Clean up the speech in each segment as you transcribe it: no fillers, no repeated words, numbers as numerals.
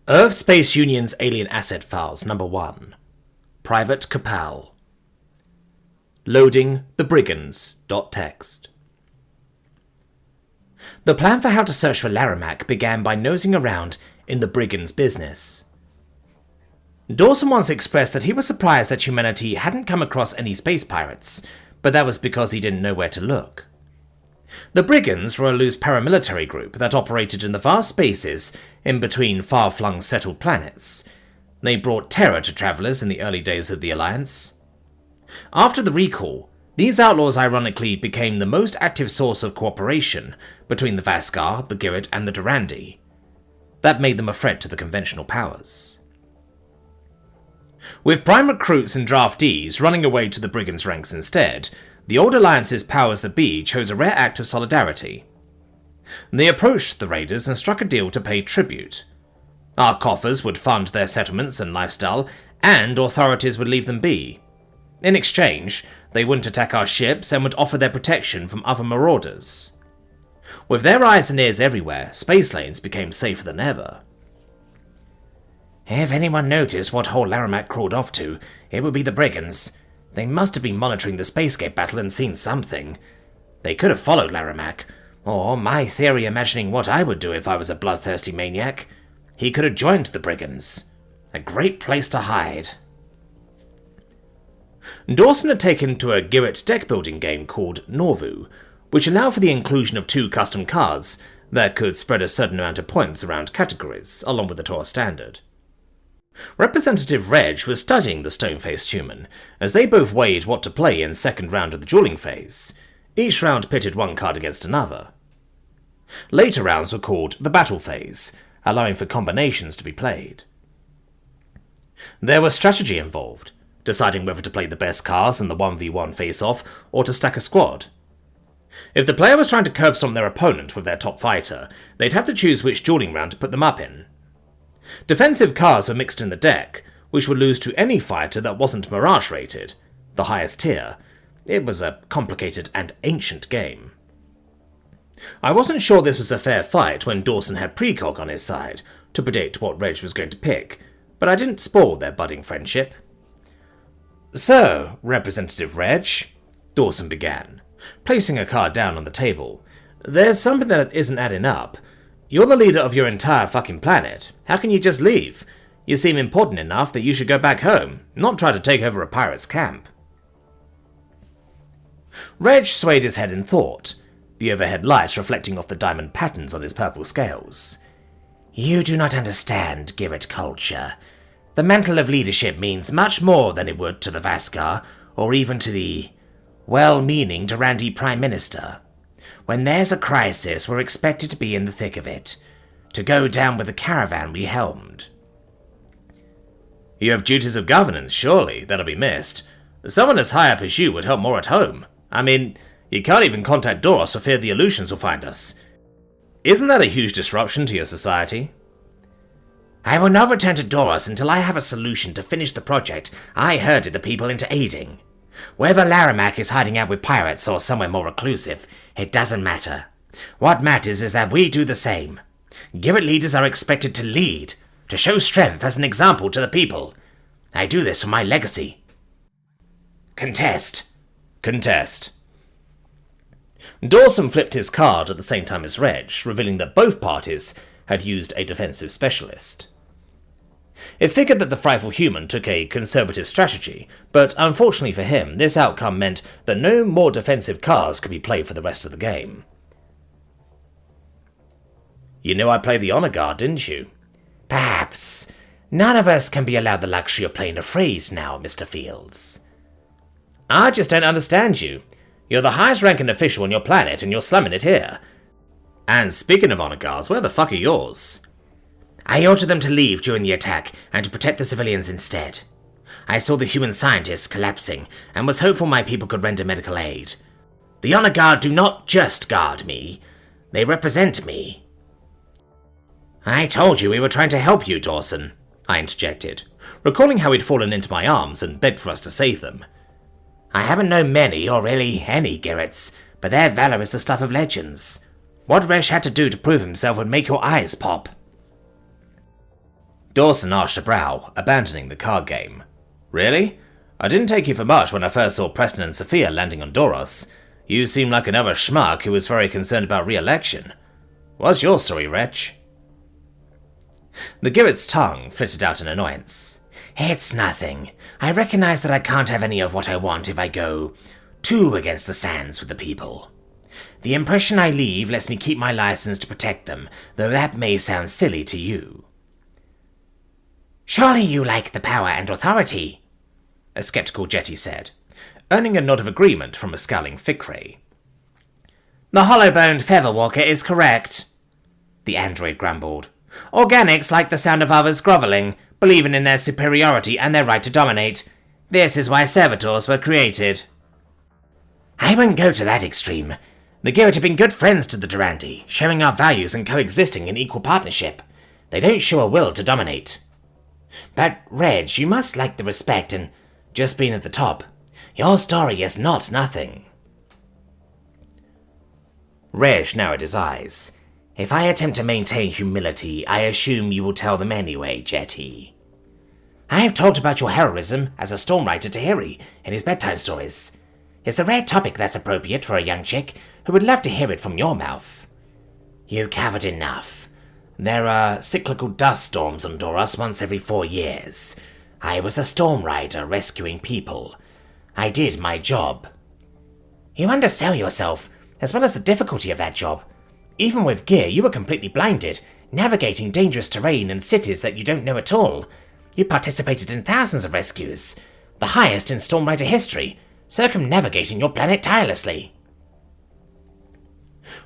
Earth Space Union's Alien Asset Files, Number 1. Private Capal. Loading the Briggins.txt. The plan for how to search for Larimak began by nosing around in the Briggins business. Dorson once expressed that he was surprised that humanity hadn't come across any space pirates, but that was because he didn't know where to look. The Briggins were a loose paramilitary group that operated in the vast spaces in between far-flung settled planets. They brought terror to travelers in the early days of the Alliance. After the recall, these outlaws ironically became the most active source of cooperation between the Vaskar, the Girret, and the Durandi. That made them a threat to the conventional powers. With prime recruits and draftees running away to the Briggins' ranks instead, the old Alliance's powers that be chose a rare act of solidarity. They approached the raiders and struck a deal to pay tribute. Our coffers would fund their settlements and lifestyle, and authorities would leave them be. In exchange, they wouldn't attack our ships and would offer their protection from other marauders. With their eyes and ears everywhere, space lanes became safer than ever. If anyone noticed what hole Larimak crawled off to, it would be the Briggins. They must have been monitoring the Spacegate battle and seen something. They could have followed Larimak, or my theory imagining what I would do if I was a bloodthirsty maniac. He could have joined the Briggins. A great place to hide. Dorson had taken to a Girret deck-building game called Norvu, which allowed for the inclusion of 2 custom cards that could spread a certain amount of points around categories, along with the Tor standard. Representative Redge was studying the stone-faced human, as they both weighed what to play in second round of the dueling phase. Each round pitted one card against another. Later rounds were called the battle phase, allowing for combinations to be played. There was strategy involved, deciding whether to play the best cards in the 1v1 face-off or to stack a squad. If the player was trying to curb stomp their opponent with their top fighter, they'd have to choose which dueling round to put them up in. Defensive cards were mixed in the deck, which would lose to any fighter that wasn't Mirage rated, the highest tier. It was a complicated and ancient game. I wasn't sure this was a fair fight when Dorson had precog on his side to predict what Redge was going to pick, but I didn't spoil their budding friendship. So, Representative Redge, Dorson began, placing a card down on the table, there's something that isn't adding up. You're the leader of your entire fucking planet. How can you just leave? You seem important enough that you should go back home, not try to take over a pirate's camp. Redge swayed his head in thought, the overhead lights reflecting off the diamond patterns on his purple scales. You do not understand Girret culture. The mantle of leadership means much more than it would to the Vaskar, or even to the well-meaning Durandi Prime Minister. When there's a crisis, we're expected to be in the thick of it, to go down with the caravan we helmed. You have duties of governance, surely, that'll be missed. Someone as high up as you would help more at home. I mean, you can't even contact Doros for fear the Aleutians will find us. Isn't that a huge disruption to your society? I will not return to Doros until I have a solution to finish the project I herded the people into aiding. Whether Larimak is hiding out with pirates or somewhere more reclusive, it doesn't matter. What matters is that we do the same. Girret leaders are expected to lead, to show strength as an example to the people. I do this for my legacy. Contest. Contest. Dorson flipped his card at the same time as Redge, revealing that both parties had used a defensive specialist. It figured that the frightful human took a conservative strategy, but unfortunately for him, this outcome meant that no more defensive cards could be played for the rest of the game. You knew I played the Honor Guard, didn't you? Perhaps. None of us can be allowed the luxury of playing afraid now, Mr. Fields. I just don't understand you. You're the highest-ranking official on your planet, and you're slamming it here. And speaking of Honor Guards, where the fuck are yours? I ordered them to leave during the attack and to protect the civilians instead. I saw the human scientists collapsing and was hopeful my people could render medical aid. The Honor Guard do not just guard me, they represent me. I told you we were trying to help you, Dorson, I interjected, recalling how he'd fallen into my arms and begged for us to save them. I haven't known many, or really any, Girrets, but their valor is the stuff of legends. What Redge had to do to prove himself would make your eyes pop. Dorson arched a brow, abandoning the card game. Really? I didn't take you for much when I first saw Preston and Sophia landing on Doros. You seem like another schmuck who was very concerned about re-election. What's your story, Redge? The Gibbet's tongue flitted out in annoyance. It's nothing. I recognize that I can't have any of what I want if I go too against the sands with the people. The impression I leave lets me keep my license to protect them, though that may sound silly to you. Surely you like the power and authority, a skeptical Jetty said, earning a nod of agreement from a scowling Fikray. The hollow-boned Featherwalker is correct, the android grumbled. Organics like the sound of others grovelling, believing in their superiority and their right to dominate. This is why servitors were created. I wouldn't go to that extreme. The Gibbet have been good friends to the Durandi, sharing our values and coexisting in equal partnership. They don't show a will to dominate. But, Redge, you must like the respect and just being at the top. Your story is not nothing. Redge narrowed his eyes. If I attempt to maintain humility, I assume you will tell them anyway, Jetty. I have talked about your heroism as a stormwriter to Harry in his bedtime stories. It's a rare topic that's appropriate for a young chick who would love to hear it from your mouth. You covered enough. There are cyclical dust storms on Doros once every 4 years. I was a stormwriter rescuing people. I did my job. You undersell yourself, as well as the difficulty of that job. Even with gear, you were completely blinded, navigating dangerous terrain and cities that you don't know at all. You participated in thousands of rescues, the highest in Stormwriter history, circumnavigating your planet tirelessly.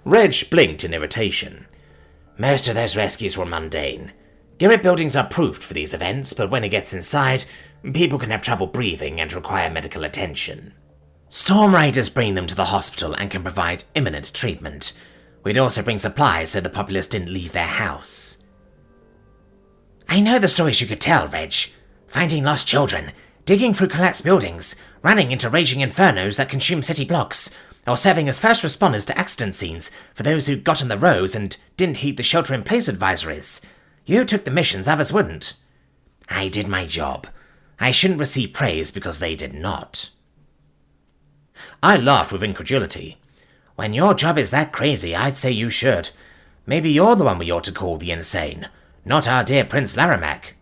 Redge blinked in irritation. Most of those rescues were mundane. Gibbet buildings are proofed for these events, but when it gets inside, people can have trouble breathing and require medical attention. Stormriders bring them to the hospital and can provide imminent treatment. We'd also bring supplies so the populace didn't leave their house. I know the stories you could tell, Redge. Finding lost children, digging through collapsed buildings, running into raging infernos that consume city blocks, or serving as first responders to accident scenes for those who got on the roads and didn't heed the shelter-in-place advisories. You took the missions others wouldn't. I did my job. I shouldn't receive praise because they did not. I laughed with incredulity. When your job is that crazy, I'd say you should. Maybe you're the one we ought to call the insane, not our dear Prince Larimak.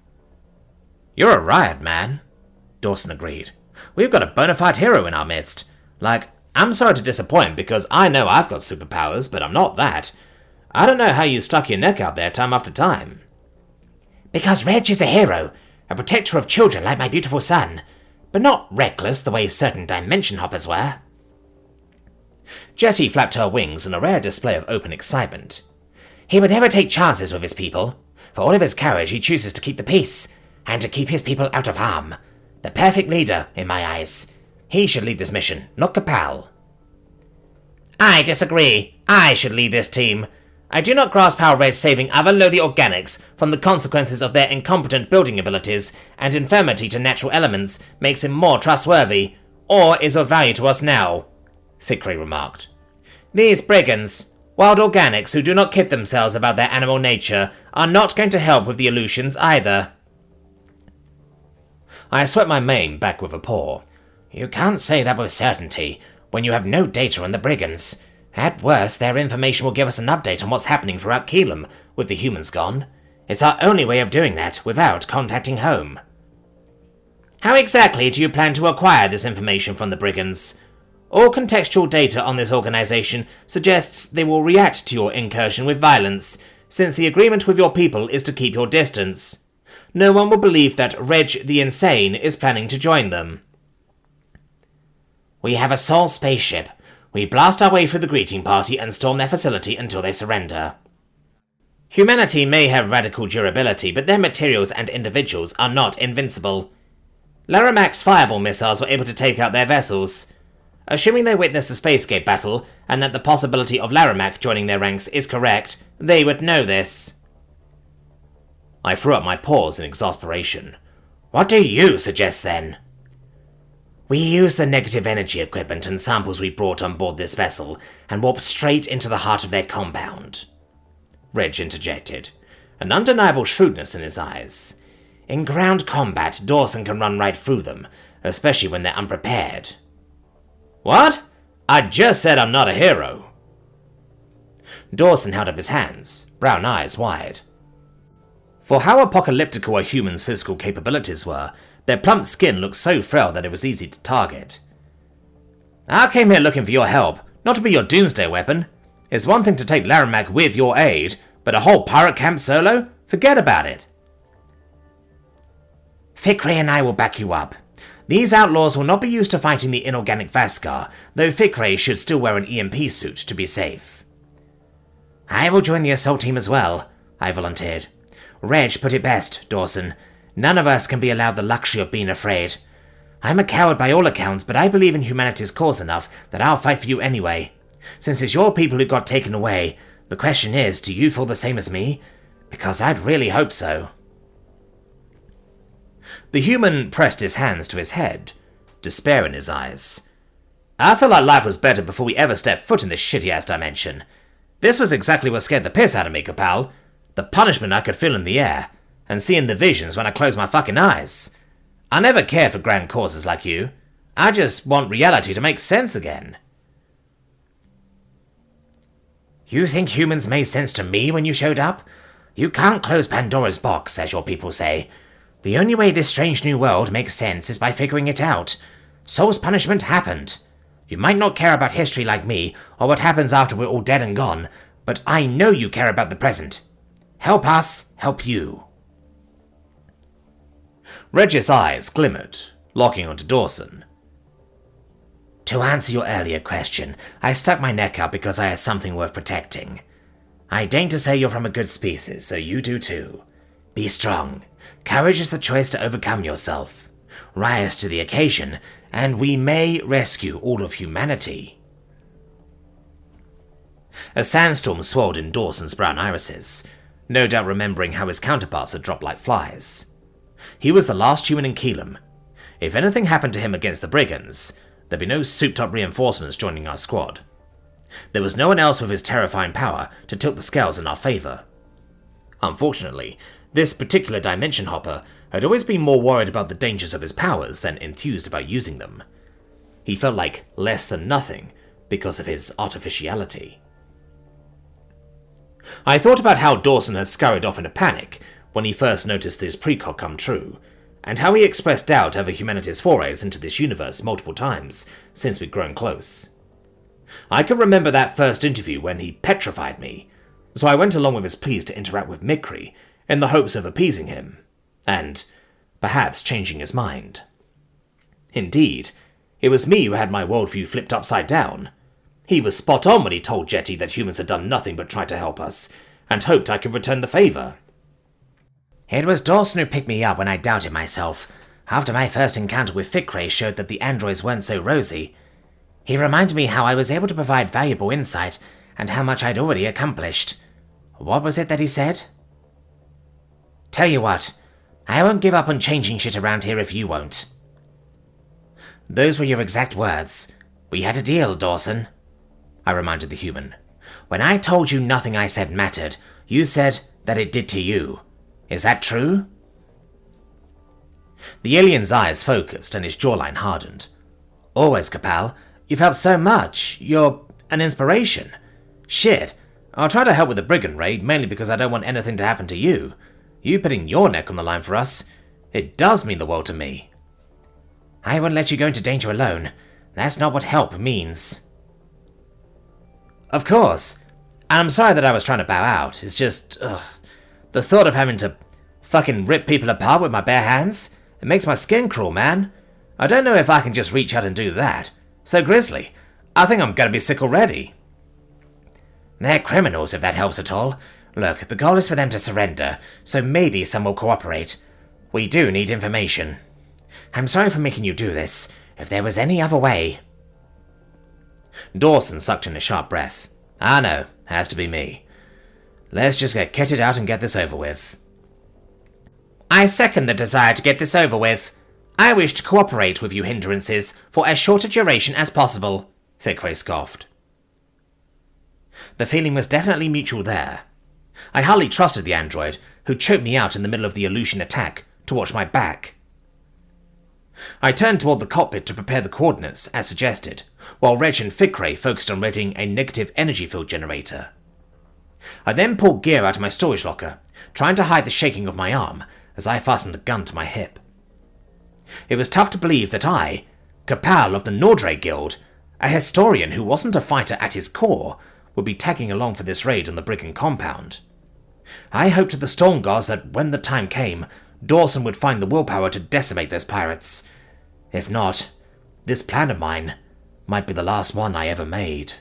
You're a riot, man, Dorson agreed. We've got a bona fide hero in our midst. Like, I'm sorry to disappoint because I know I've got superpowers, but I'm not that. I don't know how you stuck your neck out there time after time. Because Redge is a hero, a protector of children like my beautiful son, but not reckless the way certain dimension hoppers were. Jetty flapped her wings in a rare display of open excitement. He would never take chances with his people. For all of his courage, he chooses to keep the peace, and to keep his people out of harm. The perfect leader, in my eyes. He should lead this mission, not Capal. I disagree. I should lead this team. I do not grasp how Redge saving other lowly organics from the consequences of their incompetent building abilities and infirmity to natural elements makes him more trustworthy, or is of value to us now, Fikray remarked. These brigands, wild organics who do not kid themselves about their animal nature, are not going to help with the illusions either. I swept my mane back with a paw. You can't say that with certainty, when you have no data on the brigands. At worst, their information will give us an update on what's happening throughout Keelam, with the humans gone. It's our only way of doing that, without contacting home. How exactly do you plan to acquire this information from the brigands? All contextual data on this organization suggests they will react to your incursion with violence, since the agreement with your people is to keep your distance. No one will believe that Redge the Insane is planning to join them. We have a Sol spaceship. We blast our way through the greeting party and storm their facility until they surrender. Humanity may have radical durability, but their materials and individuals are not invincible. Larimak's fireball missiles were able to take out their vessels. Assuming they witnessed a spacegate battle, and that the possibility of Larimak joining their ranks is correct, they would know this. I threw up my paws in exasperation. What do you suggest, then? We use the negative energy equipment and samples we brought on board this vessel, and warp straight into the heart of their compound, Redge interjected, an undeniable shrewdness in his eyes. "In ground combat, Dorson can run right through them, especially when they're unprepared." "What? I just said I'm not a hero." Dorson held up his hands, brown eyes wide. For how apocalyptical a human's physical capabilities were, their plump skin looked so frail that it was easy to target. "I came here looking for your help, not to be your doomsday weapon. It's one thing to take Larimak with your aid, but a whole pirate camp solo? Forget about it." "Fikre and I will back you up. These outlaws will not be used to fighting the inorganic Vaskar, though Fikre should still wear an EMP suit to be safe." "I will join the assault team as well," I volunteered. "Redge put it best, Dorson. None of us can be allowed the luxury of being afraid. I'm a coward by all accounts, but I believe in humanity's cause enough that I'll fight for you anyway. Since it's your people who got taken away, the question is, do you feel the same as me? Because I'd really hope so." The human pressed his hands to his head, despair in his eyes. "I felt like life was better before we ever stepped foot in this shitty-ass dimension. This was exactly what scared the piss out of me, Capal. The punishment I could feel in the air, and seeing the visions when I closed my fucking eyes. I never cared for grand causes like you. I just want reality to make sense again." "You think humans made sense to me when you showed up? You can't close Pandora's box, as your people say. The only way this strange new world makes sense is by figuring it out. Soul's punishment happened. You might not care about history like me, or what happens after we're all dead and gone, but I know you care about the present. Help us, help you." Redge's eyes glimmered, locking onto Dorson. "To answer your earlier question, I stuck my neck out because I had something worth protecting. I deign to say you're from a good species, so you do too. Be strong. Courage is the choice to overcome yourself. Rise to the occasion, and we may rescue all of humanity." A sandstorm swirled in Dorson's brown irises, no doubt remembering how his counterparts had dropped like flies. He was the last human in Keelam. If anything happened to him against the Briggins, there'd be no souped-up reinforcements joining our squad. There was no one else with his terrifying power to tilt the scales in our favor. Unfortunately, this particular dimension hopper had always been more worried about the dangers of his powers than enthused about using them. He felt like less than nothing because of his artificiality. I thought about how Dorson had scurried off in a panic when he first noticed his precog come true, and how he expressed doubt over humanity's forays into this universe multiple times since we'd grown close. I could remember that first interview when he petrified me, so I went along with his pleas to interact with Mikri in the hopes of appeasing him, and perhaps changing his mind. Indeed, it was me who had my worldview flipped upside down. He was spot on when he told Jetty that humans had done nothing but try to help us, and hoped I could return the favor. "It was Dorson who picked me up when I doubted myself, after my first encounter with Fikre showed that the androids weren't so rosy. He reminded me how I was able to provide valuable insight, and how much I'd already accomplished. What was it that he said? Tell you what, I won't give up on changing shit around here if you won't." "Those were your exact words. We had a deal, Dorson," I reminded the human. "When I told you nothing I said mattered, you said that it did to you. Is that true?" The alien's eyes focused and his jawline hardened. "Always, Capal. You've helped so much. You're an inspiration. Shit, I'll try to help with the brigand raid, mainly because I don't want anything to happen to you. You putting your neck on the line for us, it does mean the world to me." "I won't let you go into danger alone. That's not what help means." "Of course. And I'm sorry that I was trying to bow out. It's just, the thought of having to fucking rip people apart with my bare hands, it makes my skin crawl, man. I don't know if I can just reach out and do that. So grisly. I think I'm gonna be sick already." "They're criminals, if that helps at all. Look, the goal is for them to surrender, so maybe some will cooperate. We do need information. I'm sorry for making you do this. If there was any other way..." Dorson sucked in a sharp breath. "I know, has to be me. Let's just get kitted out and get this over with." "I second the desire to get this over with. I wish to cooperate with you hindrances for as short a duration as possible," Fikre scoffed. The feeling was definitely mutual there. I hardly trusted the android, who choked me out in the middle of the illusion attack to watch my back. I turned toward the cockpit to prepare the coordinates, as suggested, while Redge and Fikray focused on readying a negative energy field generator. I then pulled gear out of my storage locker, trying to hide the shaking of my arm as I fastened a gun to my hip. It was tough to believe that I, Capal of the Nordre Guild, a historian who wasn't a fighter at his core, would be tagging along for this raid on the Brigand compound. I hoped to the storm gods that when the time came, Dorson would find the willpower to decimate those pirates. If not, this plan of mine might be the last one I ever made.